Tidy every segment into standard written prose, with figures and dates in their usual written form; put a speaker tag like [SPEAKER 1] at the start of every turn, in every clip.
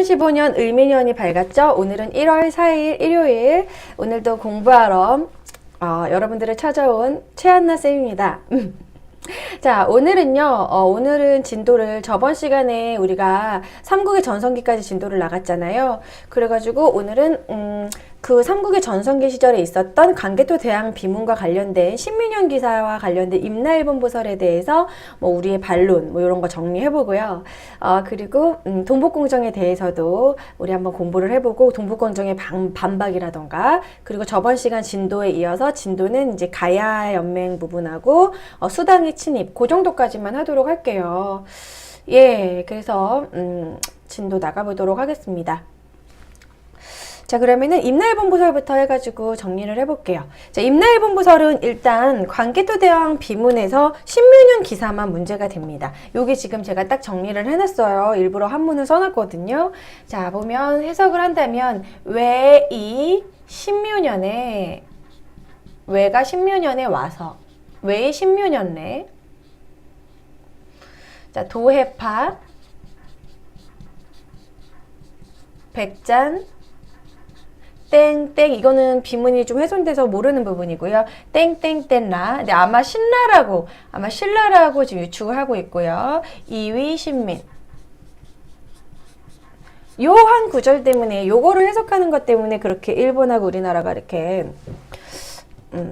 [SPEAKER 1] 2015년 을미년이 밝았죠? 오늘은 1월 4일 일요일. 오늘도 공부하러 여러분들을 찾아온 최한나 쌤입니다. 자, 오늘은 진도를 저번 시간에 우리가 삼국의 전성기까지 진도를 나갔잖아요. 그래가지고 오늘은 그 삼국의 전성기 시절에 있었던 광개토 대왕 비문과 관련된 신민영 기사와 관련된 임나일본보설에 대해서 우리의 반론 이런 거 정리해보고요. 그리고 동북공정에 대해서도 우리 한번 공부를 해보고 동북공정의 반박이라던가, 그리고 저번 시간 진도에 이어서 진도는 이제 가야 연맹 부분하고 수당의 침입 그 정도까지만 하도록 할게요. 예, 그래서 진도 나가보도록 하겠습니다. 자, 그러면은 임나일본보설부터 해가지고 정리를 해볼게요. 자, 임나일본보설은 일단 광개토 대왕 비문에서 신묘년 기사만 문제가 됩니다. 요게 지금 제가 딱 정리를 해놨어요. 일부러 한문을 써놨거든요. 자, 보면 해석을 한다면 왜가 신묘년에 와서 왜 신묘년래? 자, 도해파 백잔 땡땡, 이거는 비문이 좀 훼손돼서 모르는 부분이고요. 땡땡땡라. 근데 아마 신라라고 지금 유축을 하고 있고요. 이위 신민. 요 한 구절 때문에, 요거를 해석하는 것 때문에 그렇게 일본하고 우리나라가 이렇게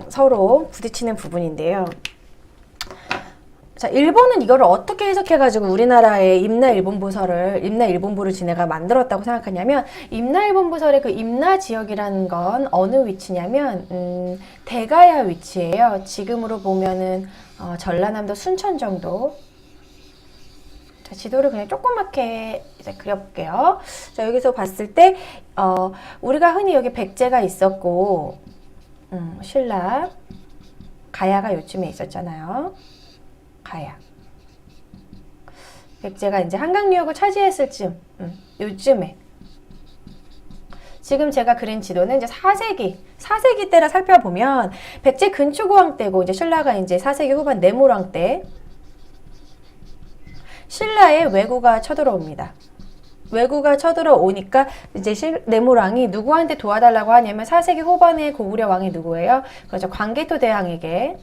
[SPEAKER 1] 서로 부딪히는 부분인데요. 자, 일본은 이거를 어떻게 해석해가지고 우리나라의 임나일본보를 지네가 만들었다고 생각하냐면, 임나일본보설의 그 임나 지역이라는 건 어느 위치냐면, 대가야 위치예요. 지금으로 보면은, 전라남도 순천 정도. 자, 지도를 그냥 조그맣게 이제 그려볼게요. 자, 여기서 봤을 때, 우리가 흔히 여기 백제가 있었고, 신라, 가야가 요쯤에 있었잖아요. 가야. 백제가 이제 한강유역을 차지했을 즈음, 요쯤에. 지금 제가 그린 지도는 이제 4세기 때라 살펴보면, 백제 근초고왕 때고, 이제 신라가 이제 4세기 후반 내무왕 때, 신라의 왜구가 쳐들어옵니다. 왜구가 쳐들어오니까, 이제 내무왕이 누구한테 도와달라고 하냐면, 4세기 후반의 고구려 왕이 누구예요? 그렇죠. 광개토 대왕에게.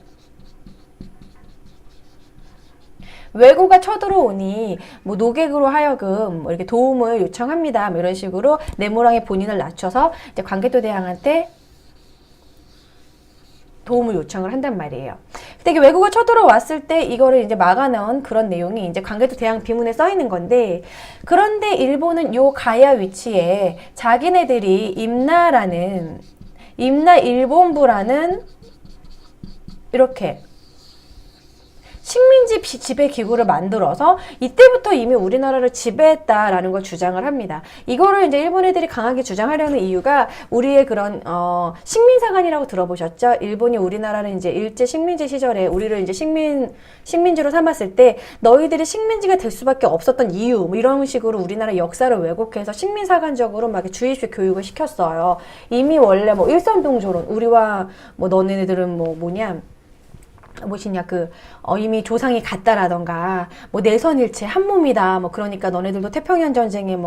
[SPEAKER 1] 왜구가 쳐들어오니 노객으로 하여금 이렇게 도움을 요청합니다. 이런 식으로 내무왕의 본인을 낮춰서 이제 광개토 대왕한테 도움을 요청을 한단 말이에요. 근데 이게 왜구가 쳐들어왔을 때 이거를 이제 막아넣은 그런 내용이 이제 광개토 대왕 비문에 써 있는 건데, 그런데 일본은 요 가야 위치에 자기네들이 임나일본부라는 이렇게 식민지 지배 기구를 만들어서 이때부터 이미 우리나라를 지배했다라는 걸 주장을 합니다. 이거를 이제 일본 애들이 강하게 주장하려는 이유가, 우리의 그런 식민사관이라고 들어보셨죠? 일본이 우리나라를 이제 일제 식민지 시절에 우리를 이제 식민지로 삼았을 때 너희들이 식민지가 될 수밖에 없었던 이유, 이런 식으로 우리나라 역사를 왜곡해서 식민사관적으로 막 주입식 교육을 시켰어요. 이미 원래 일선동조론, 우리와 너네들은 이미 조상이 같다라던가, 내선일체, 한 몸이다, 그러니까 너네들도 태평양 전쟁에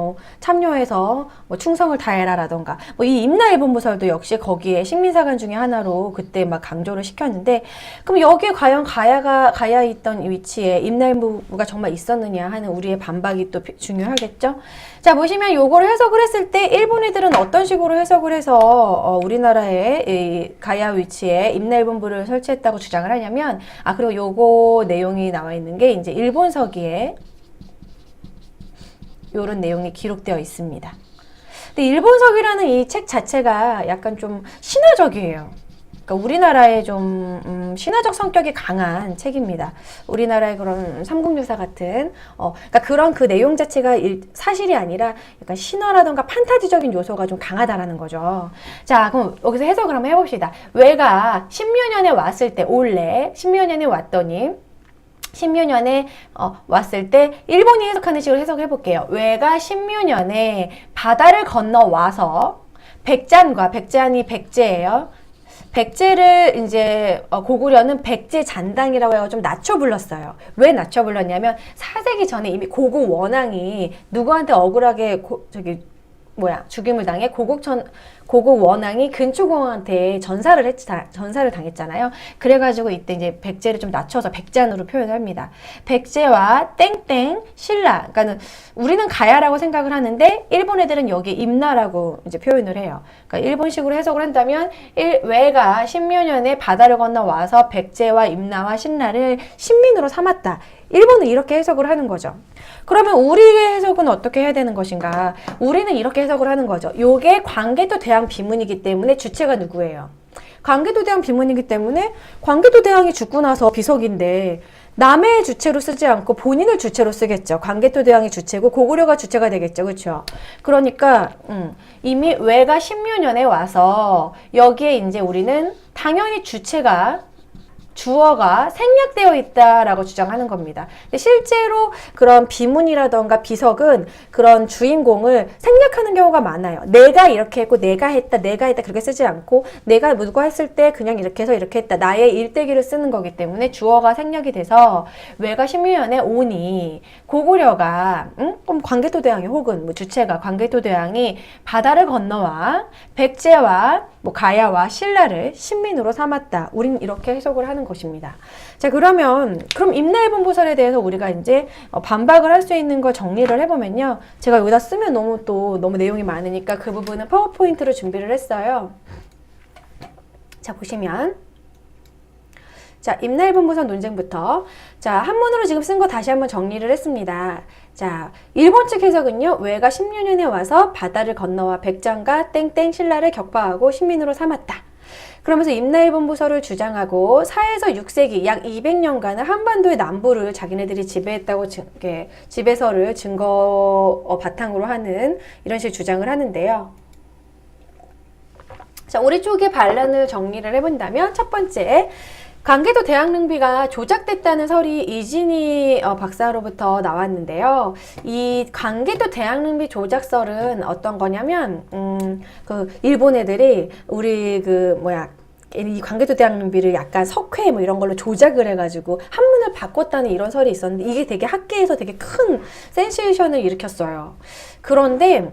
[SPEAKER 1] 참여해서 충성을 다해라라던가, 이 임나일본보설도 역시 거기에 식민사관 중에 하나로 그때 막 강조를 시켰는데, 그럼 여기에 과연 가야 있던 위치에 임나일본부가 정말 있었느냐 하는 우리의 반박이 또 중요하겠죠? 자, 보시면 요거를 해석을 했을 때 일본 애들은 어떤 식으로 해석을 해서 우리나라의 이 가야 위치에 임나일본부를 설치했다고 주장을 하냐면, 그리고 요거 내용이 나와 있는 게 이제 일본서기에 요런 내용이 기록되어 있습니다. 근데 일본서기라는 이 책 자체가 약간 좀 신화적이에요. 그러니까 우리나라의 좀 신화적 성격이 강한 책입니다. 우리나라의 그런 삼국유사 같은 그러니까 그런 그 내용 자체가 사실이 아니라 약간 신화라던가 판타지적인 요소가 좀 강하다라는 거죠. 자, 그럼 여기서 해석을 한번 해봅시다. 왜가 신묘년에 왔을 때, 원래 신묘년에 왔더니 신묘년에 왔을 때 일본이 해석하는 식으로 해석을 해볼게요. 왜가 신묘년에 바다를 건너와서 백잔이 백제예요. 백제를 이제 고구려는 백제 잔당이라고 해서 좀 낮춰 불렀어요. 왜 낮춰 불렀냐면 4세기 전에 이미 고구 원앙이 누구한테 억울하게 죽임을 당해 고국 원앙이 근초공한테 전사를 당했잖아요. 그래가지고 이때 이제 백제를 좀 낮춰서 백잔으로 표현을 합니다. 백제와 땡땡 신라. 그러니까는 우리는 가야라고 생각을 하는데 일본 애들은 여기 임나라고 이제 표현을 해요. 그러니까 일본식으로 해석을 한다면 외가 신묘년에 바다를 건너와서 백제와 임나와 신라를 신민으로 삼았다. 일본은 이렇게 해석을 하는 거죠. 그러면 우리의 해석은 어떻게 해야 되는 것인가? 우리는 이렇게 해석을 하는 거죠. 요게 광개토 대왕 비문이기 때문에 주체가 누구예요? 광개토 대왕 비문이기 때문에 광개토 대왕이 죽고 나서 비석인데 남의 주체로 쓰지 않고 본인을 주체로 쓰겠죠. 광개토 대왕이 주체고 고구려가 주체가 되겠죠. 그렇죠? 그러니까 이미 외가 신묘년에 와서 여기에 이제 우리는 당연히 주어가 생략되어 있다라고 주장하는 겁니다. 근데 실제로 그런 비문이라던가 비석은 그런 주인공을 생략하는 경우가 많아요. 내가 이렇게 했고 내가 했다 그렇게 쓰지 않고 내가 누가 했을 때 그냥 이렇게 해서 이렇게 했다. 나의 일대기를 쓰는 거기 때문에 주어가 생략이 돼서 외가 신묘년에 오니 고구려가 그럼 광개토 대왕이 혹은 뭐 주체가 광개토 대왕이 바다를 건너와 백제와 가야와 신라를 신민으로 삼았다. 우린 이렇게 해석을 하는 것입니다. 자, 그럼 임나일본보살에 대해서 우리가 이제 반박을 할 수 있는 걸 정리를 해보면요. 제가 여기다 쓰면 너무 내용이 많으니까 그 부분은 파워포인트로 준비를 했어요. 자, 보시면 자, 임나일본보살 논쟁부터 자, 한문으로 지금 쓴 거 다시 한번 정리를 했습니다. 자, 일본 측 해석은요. 외가 16년에 와서 바다를 건너와 백장과 땡땡 신라를 격파하고 신민으로 삼았다. 그러면서 임나일본보살을 주장하고 4에서 6세기 약 200년간은 한반도의 남부를 자기네들이 지배했다고 지배서를 증거 바탕으로 하는 이런 식의 주장을 하는데요. 자, 우리 쪽의 반란을 정리를 해본다면 첫 번째, 광개토 대왕릉비가 조작됐다는 설이 이진희 박사로부터 나왔는데요. 이 광개토 대왕릉비 조작설은 어떤 거냐면 그 일본 애들이 우리 이 광개토 대왕릉비를 약간 석회 뭐 이런 걸로 조작을 해가지고 한문을 바꿨다는 이런 설이 있었는데 이게 되게 학계에서 되게 큰 센세이션을 일으켰어요. 그런데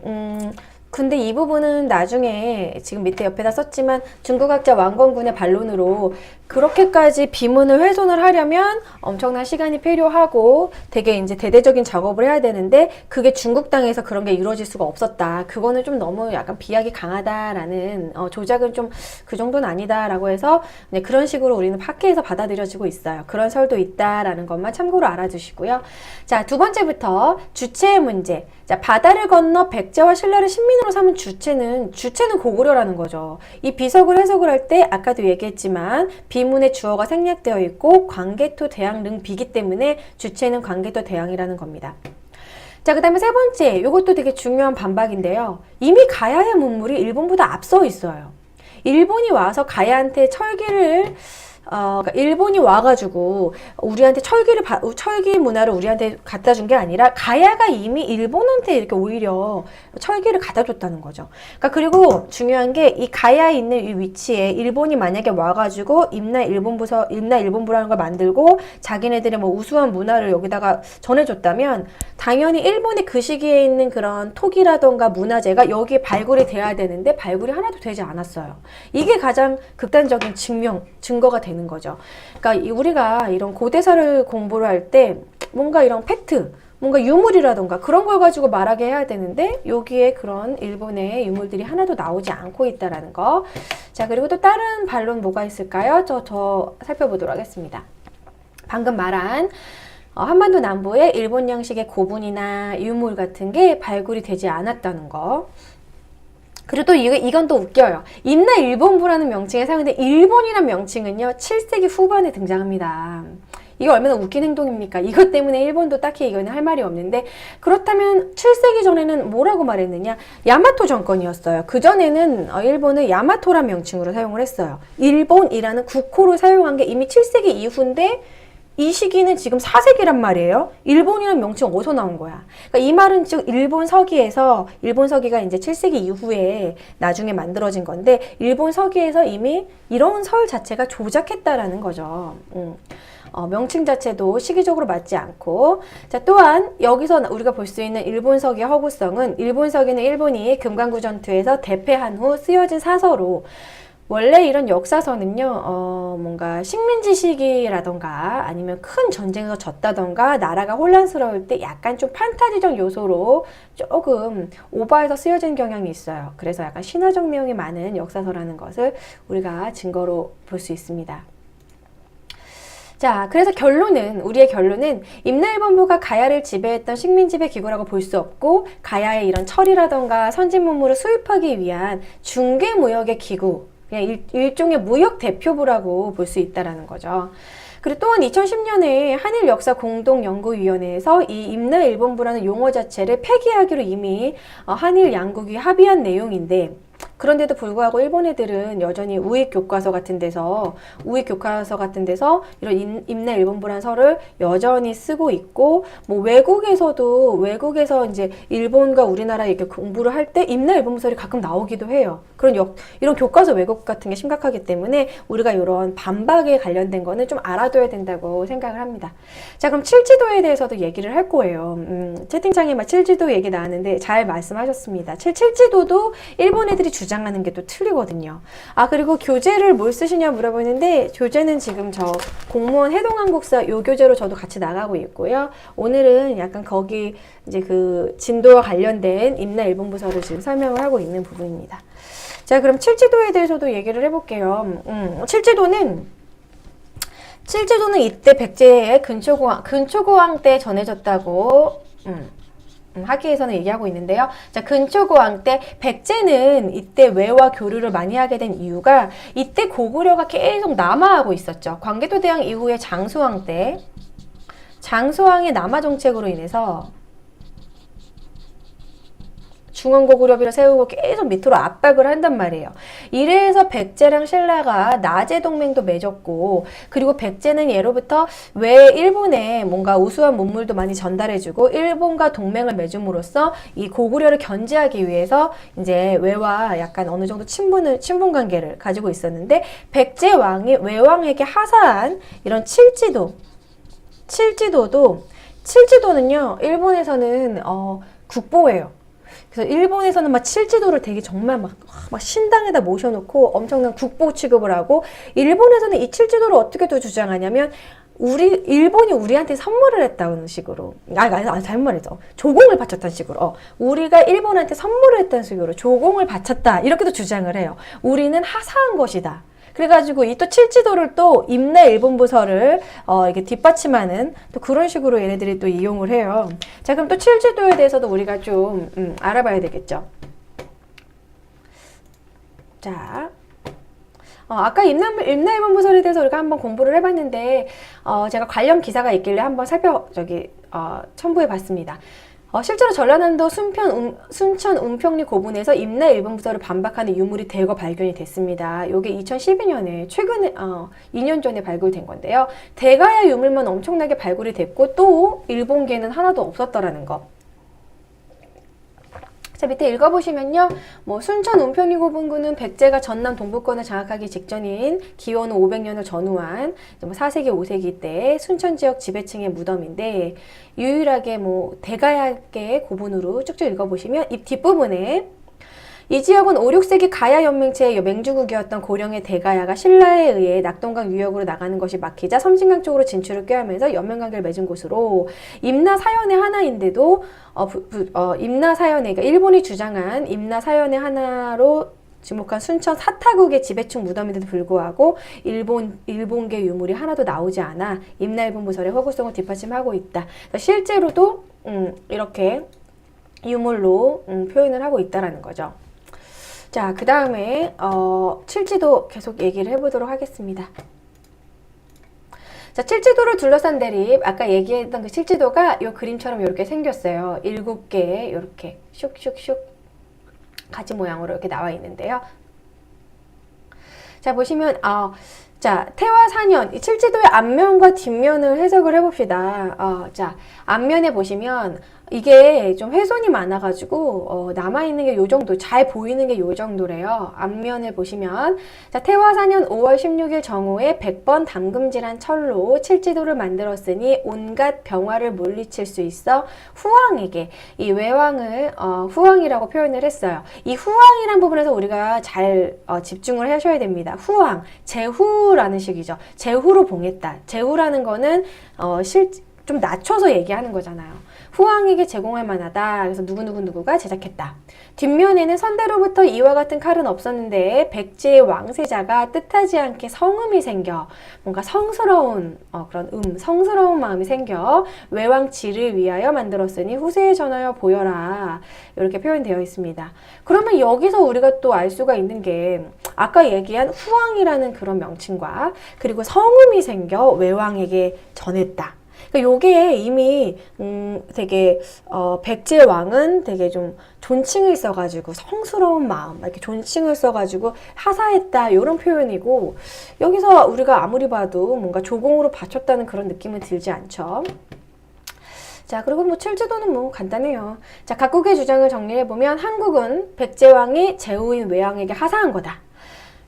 [SPEAKER 1] 근데 이 부분은 나중에 지금 밑에 옆에다 썼지만 중국학자 왕건군의 반론으로 그렇게까지 비문을 훼손을 하려면 엄청난 시간이 필요하고 되게 이제 대대적인 작업을 해야 되는데 그게 중국 땅에서 그런 게 이루어질 수가 없었다. 그거는 좀 너무 약간 비약이 강하다라는 조작은 좀 그 정도는 아니다라고 해서 그런 식으로 우리는 학계에서 받아들여지고 있어요. 그런 설도 있다라는 것만 참고로 알아두시고요. 자, 두 번째부터 주체의 문제. 자, 바다를 건너 백제와 신라를 신민으로 삼은 주체는 고구려라는 거죠. 이 비석을 해석을 할 때 아까도 얘기했지만 비문의 주어가 생략되어 있고 광개토 대왕릉비기 때문에 주체는 광개토 대왕이라는 겁니다. 자, 그 다음에 세 번째, 이것도 되게 중요한 반박인데요. 이미 가야의 문물이 일본보다 앞서 있어요. 일본이 와서 가야한테 철기를 그러니까 일본이 와가지고 우리한테 철기 문화를 우리한테 갖다 준 게 아니라 가야가 이미 일본한테 이렇게 오히려 철기를 갖다 줬다는 거죠. 그러니까 그리고 중요한 게 이 가야에 있는 이 위치에 일본이 만약에 와가지고 임나일본부라는 걸 만들고 자기네들의 뭐 우수한 문화를 여기다가 전해줬다면 당연히 일본이 그 시기에 있는 그런 토기라던가 문화재가 여기에 발굴이 돼야 되는데 발굴이 하나도 되지 않았어요. 이게 가장 극단적인 증거가 되는 거죠. 그러니까 우리가 이런 고대사를 공부를 할 때 뭔가 이런 팩트, 뭔가 유물이라던가 그런 걸 가지고 말하게 해야 되는데 여기에 그런 일본의 유물들이 하나도 나오지 않고 있다라는 거. 자, 그리고 또 다른 반론 뭐가 있을까요? 저 살펴보도록 하겠습니다. 방금 말한 한반도 남부의 일본 양식의 고분이나 유물 같은 게 발굴이 되지 않았다는 거. 그리고 또 이건 또 웃겨요. 임나일본부라는 명칭에 사용된 일본이라는 명칭은요 7세기 후반에 등장합니다. 이게 얼마나 웃긴 행동입니까? 이것 때문에 일본도 딱히 이거는 할 말이 없는데 그렇다면 7세기 전에는 뭐라고 말했느냐? 야마토 정권이었어요. 그전에는 일본은 야마토란 명칭으로 사용을 했어요. 일본이라는 국호를 사용한 게 이미 7세기 이후인데 이 시기는 지금 4세기란 말이에요. 일본이라는 명칭 어디서 나온 거야? 그러니까 이 말은 즉 일본 서기에서, 일본 서기가 이제 7세기 이후에 나중에 만들어진 건데, 일본 서기에서 이미 이런 설 자체가 조작했다라는 거죠. 명칭 자체도 시기적으로 맞지 않고. 자, 또한 여기서 우리가 볼 수 있는 일본 서기의 허구성은, 일본 서기는 일본이 금강구 전투에서 대패한 후 쓰여진 사서로, 원래 이런 역사서는요, 뭔가 식민지 시기라던가 아니면 큰 전쟁에서 졌다던가 나라가 혼란스러울 때 약간 좀 판타지적 요소로 조금 오버해서 쓰여진 경향이 있어요. 그래서 약간 신화적 내용이 많은 역사서라는 것을 우리가 증거로 볼 수 있습니다. 자, 그래서 우리의 결론은 임나일본부가 가야를 지배했던 식민지배 기구라고 볼 수 없고, 가야의 이런 철이라던가 선진 문물을 수입하기 위한 중개무역의 기구, 그냥 일종의 무역 대표부라고 볼 수 있다라는 거죠. 그리고 또한 2010년에 한일역사공동연구위원회에서 이 임나일본부라는 용어 자체를 폐기하기로 이미 한일 양국이 합의한 내용인데, 그런데도 불구하고 일본 애들은 여전히 우익 교과서 같은 데서 이런 임나일본부라는 설을 여전히 쓰고 있고, 뭐 외국에서 이제 일본과 우리나라 이렇게 공부를 할 때 임나일본부 설이 가끔 나오기도 해요. 이런 교과서 왜곡 같은 게 심각하기 때문에 우리가 이런 반박에 관련된 거는 좀 알아둬야 된다고 생각을 합니다. 자, 그럼 칠지도에 대해서도 얘기를 할 거예요. 채팅창에 막 칠지도 얘기 나왔는데 잘 말씀하셨습니다. 칠지도도 일본 애들이 주장하는 게 또 틀리거든요. 아, 그리고 교재를 뭘 쓰시냐 물어보는데, 교재는 지금 저 공무원 해동한국사 요 교재로 저도 같이 나가고 있고요. 오늘은 약간 거기 이제 그 진도와 관련된 임나일본부서를 지금 설명을 하고 있는 부분입니다. 자, 그럼 칠지도에 대해서도 얘기를 해볼게요. 칠지도는 이때 백제의 근초고왕 때 전해졌다고 학계에서는 얘기하고 있는데요. 자, 근초고왕 때 백제는 이때 외화 교류를 많이 하게 된 이유가, 이때 고구려가 계속 남하하고 있었죠. 광개토대왕 이후에 장수왕의 남하 정책으로 인해서 중원고구려비를 세우고 계속 밑으로 압박을 한단 말이에요. 이래서 백제랑 신라가 나제 동맹도 맺었고, 그리고 백제는 예로부터 일본에 뭔가 우수한 문물도 많이 전달해주고 일본과 동맹을 맺음으로써 이 고구려를 견제하기 위해서 이제 외와 약간 어느 정도 친분 관계를 가지고 있었는데, 백제 왕이 외왕에게 하사한 이런 칠지도는요, 일본에서는 국보예요. 그래서 일본에서는 막 칠지도를 되게 정말 막 신당에다 모셔놓고 엄청난 국보 취급을 하고, 일본에서는 이 칠지도를 어떻게 또 주장하냐면, 일본이 우리한테 선물을 했다는 식으로, 잘못 말했어. 조공을 바쳤다는 식으로, 우리가 일본한테 선물을 했다는 식으로 조공을 바쳤다, 이렇게도 주장을 해요. 우리는 하사한 것이다. 그래가지고 이 또 칠지도를 또 임나일본부서를 이렇게 뒷받침하는 또 그런 식으로 얘네들이 또 이용을 해요. 자, 그럼 또 칠지도에 대해서도 우리가 좀 알아봐야 되겠죠. 자, 아까 임나일본부설에 대해서 우리가 한번 공부를 해봤는데, 제가 관련 기사가 있길래 한번 첨부해 봤습니다. 실제로 전라남도 순천 운평리 고분에서 임나일본부설을 반박하는 유물이 대거 발견이 됐습니다. 이게 2012년에 최근에 2년 전에 발굴된 건데요. 대가야 유물만 엄청나게 발굴이 됐고, 또 일본계는 하나도 없었더라는 거. 자, 밑에 읽어보시면요. 뭐 순천 운평리 고분군은 백제가 전남 동부권을 장악하기 직전인 기원 후 500년을 전후한 4세기, 5세기 때 순천 지역 지배층의 무덤인데, 유일하게 뭐 대가야계 고분으로 쭉쭉 읽어보시면 이 뒷부분에, 이 지역은 5, 6세기 가야 연맹체의 맹주국이었던 고령의 대가야가 신라에 의해 낙동강 유역으로 나가는 것이 막히자 섬진강 쪽으로 진출을 꾀하면서 연맹관계를 맺은 곳으로, 임나사연의 하나인데도 그러니까 일본이 주장한 임나사연의 하나로 지목한 순천 사타국의 지배층 무덤인데도 불구하고 일본계 유물이 하나도 나오지 않아 임나일본부설의 허구성을 뒷받침하고 있다. 실제로도 이렇게 유물로 표현을 하고 있다라는 거죠. 자, 그 다음에 칠지도 계속 얘기를 해보도록 하겠습니다. 자, 칠지도를 둘러싼 대립, 아까 얘기했던 그 칠지도가 이 그림처럼 이렇게 생겼어요. 7개의 이렇게 슉슉슉 가지 모양으로 이렇게 나와 있는데요. 자, 보시면 자, 태화 4년, 이 칠지도의 앞면과 뒷면을 해석을 해봅시다. 자, 앞면에 보시면 이게 좀 훼손이 많아가지고 남아있는 게 요 정도, 잘 보이는 게 요 정도래요. 앞면을 보시면 자, 태화 4년 5월 16일 정오에 100번 담금질한 철로 칠지도를 만들었으니 온갖 병화를 물리칠 수 있어 후왕에게 이 외왕을 후왕이라고 표현을 했어요. 이 후왕이란 부분에서 우리가 잘 집중을 하셔야 됩니다. 후왕, 제후라는 식이죠. 제후로 봉했다. 제후라는 거는 좀 낮춰서 얘기하는 거잖아요. 후왕에게 제공할 만하다. 그래서 누구누구가 제작했다. 뒷면에는 선대로부터 이와 같은 칼은 없었는데 백제의 왕세자가 뜻하지 않게 성음이 생겨 뭔가 성스러운 성스러운 마음이 생겨 외왕지를 위하여 만들었으니 후세에 전하여 보여라. 이렇게 표현되어 있습니다. 그러면 여기서 우리가 또 알 수가 있는 게 아까 얘기한 후왕이라는 그런 명칭과 그리고 성음이 생겨 외왕에게 전했다. 요게 이미 되게 백제 왕은 되게 좀 존칭을 써가지고 성스러운 마음 이렇게 존칭을 써가지고 하사했다 이런 표현이고 여기서 우리가 아무리 봐도 뭔가 조공으로 바쳤다는 그런 느낌은 들지 않죠. 자, 그리고 뭐 칠지도는 뭐 간단해요. 자, 각국의 주장을 정리해보면 한국은 백제왕이 제후인 외왕에게 하사한 거다.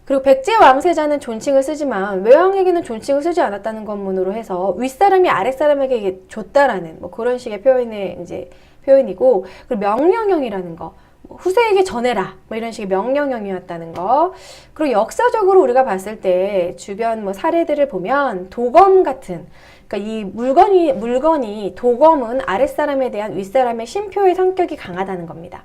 [SPEAKER 1] 그리고 백제 왕세자는 존칭을 쓰지만 외왕에게는 존칭을 쓰지 않았다는 것문으로 해서 윗사람이 아랫사람에게 줬다라는 뭐 그런 식의 표현이고 그리고 명령형이라는 거 후세에게 전해라 뭐 이런 식의 명령형이었다는 거. 그리고 역사적으로 우리가 봤을 때 주변 뭐 사례들을 보면 도검 같은 그러니까 이 물건이 도검은 아랫사람에 대한 윗사람의 신표의 성격이 강하다는 겁니다.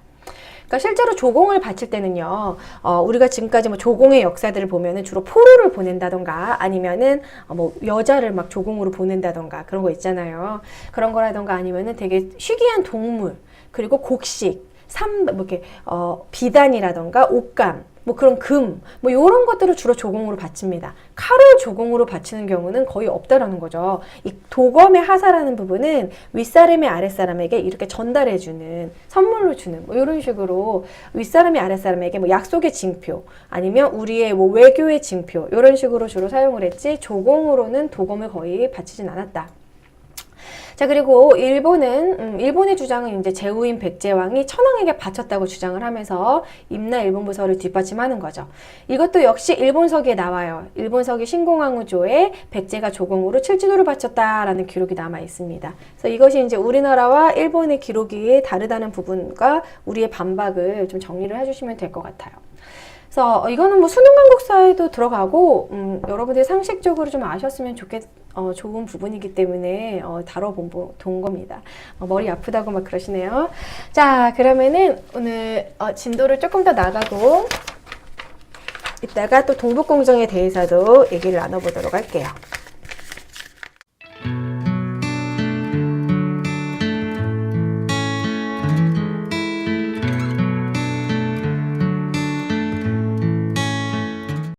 [SPEAKER 1] 그러니까 실제로 조공을 바칠 때는요, 우리가 지금까지 뭐 조공의 역사들을 보면은 주로 포로를 보낸다던가 아니면은 뭐 여자를 막 조공으로 보낸다던가 그런 거 있잖아요. 그런 거라던가 아니면은 되게 희귀한 동물, 그리고 곡식, 뭐 이렇게 비단이라던가 옷감, 뭐 그런 금, 뭐 이런 것들을 주로 조공으로 바칩니다. 칼을 조공으로 바치는 경우는 거의 없다라는 거죠. 이 도검의 하사라는 부분은 윗사람이 아랫사람에게 이렇게 전달해주는, 선물로 주는, 뭐 이런 식으로 윗사람이 아랫사람에게 뭐 약속의 징표, 아니면 우리의 뭐 외교의 징표, 이런 식으로 주로 사용을 했지, 조공으로는 도검을 거의 바치진 않았다. 자, 그리고 일본의 주장은 이제 제후인 백제왕이 천황에게 바쳤다고 주장을 하면서 임나 일본부서를 뒷받침하는 거죠. 이것도 역시 일본서기에 나와요. 일본서기 신공항우조에 백제가 조공으로 칠지도를 바쳤다라는 기록이 남아 있습니다. 그래서 이것이 이제 우리나라와 일본의 기록이 다르다는 부분과 우리의 반박을 좀 정리를 해주시면 될 것 같아요. 그래서 이거는 뭐 수능 강국사에도 들어가고 여러분들이 상식적으로 좀 아셨으면 좋은 부분이기 때문에 다뤄본 겁니다. 머리 아프다고 막 그러시네요. 자, 그러면은 오늘 진도를 조금 더 나가고 이따가 또 동북공정에 대해서도 얘기를 나눠보도록 할게요.